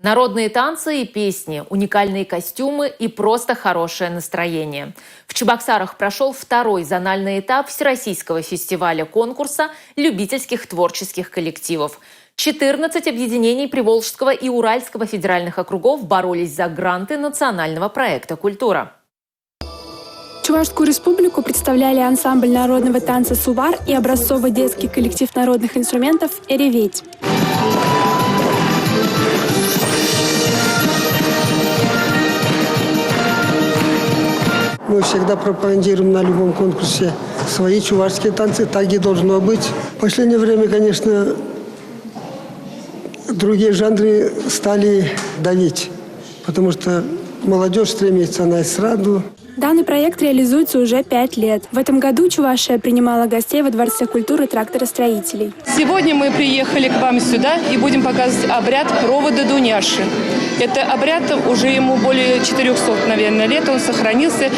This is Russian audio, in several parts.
Народные танцы и песни, уникальные костюмы и просто хорошее настроение. В Чебоксарах прошел второй зональный этап Всероссийского фестиваля-конкурса любительских творческих коллективов. 14 объединений Приволжского и Уральского федеральных округов боролись за гранты национального проекта «Культура». Чувашскую республику представляли ансамбль народного танца «Сувар» и образцовый детский коллектив народных инструментов «Эреветь». Мы всегда пропагандируем на любом конкурсе свои чувашские танцы, так и должно быть. В последнее время, конечно, другие жанры стали давить, потому что молодежь стремится на эстраду. Данный проект реализуется уже 5 лет. В этом году Чувашия принимала гостей во Дворце культуры тракторостроителей. Сегодня мы приехали к вам сюда и будем показывать обряд провода Дуняши. Это обряд, уже ему более 400, наверное, лет. Он сохранился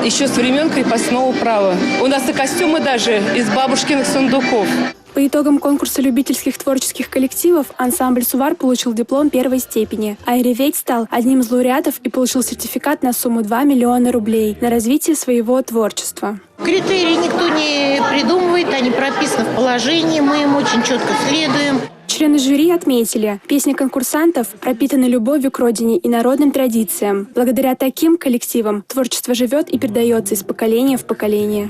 еще с времен крепостного права. У нас и костюмы даже из бабушкиных сундуков. По итогам конкурса любительских творческих коллективов ансамбль «Сувар» получил диплом первой степени, а «Эреветь» стал одним из лауреатов и получил сертификат на сумму 2 миллиона рублей на развитие своего творчества. Критерии никто не придумывает, они прописаны в положении, мы им очень четко следуем. Члены жюри отметили, песни конкурсантов пропитаны любовью к родине и народным традициям. Благодаря таким коллективам творчество живет и передается из поколения в поколение.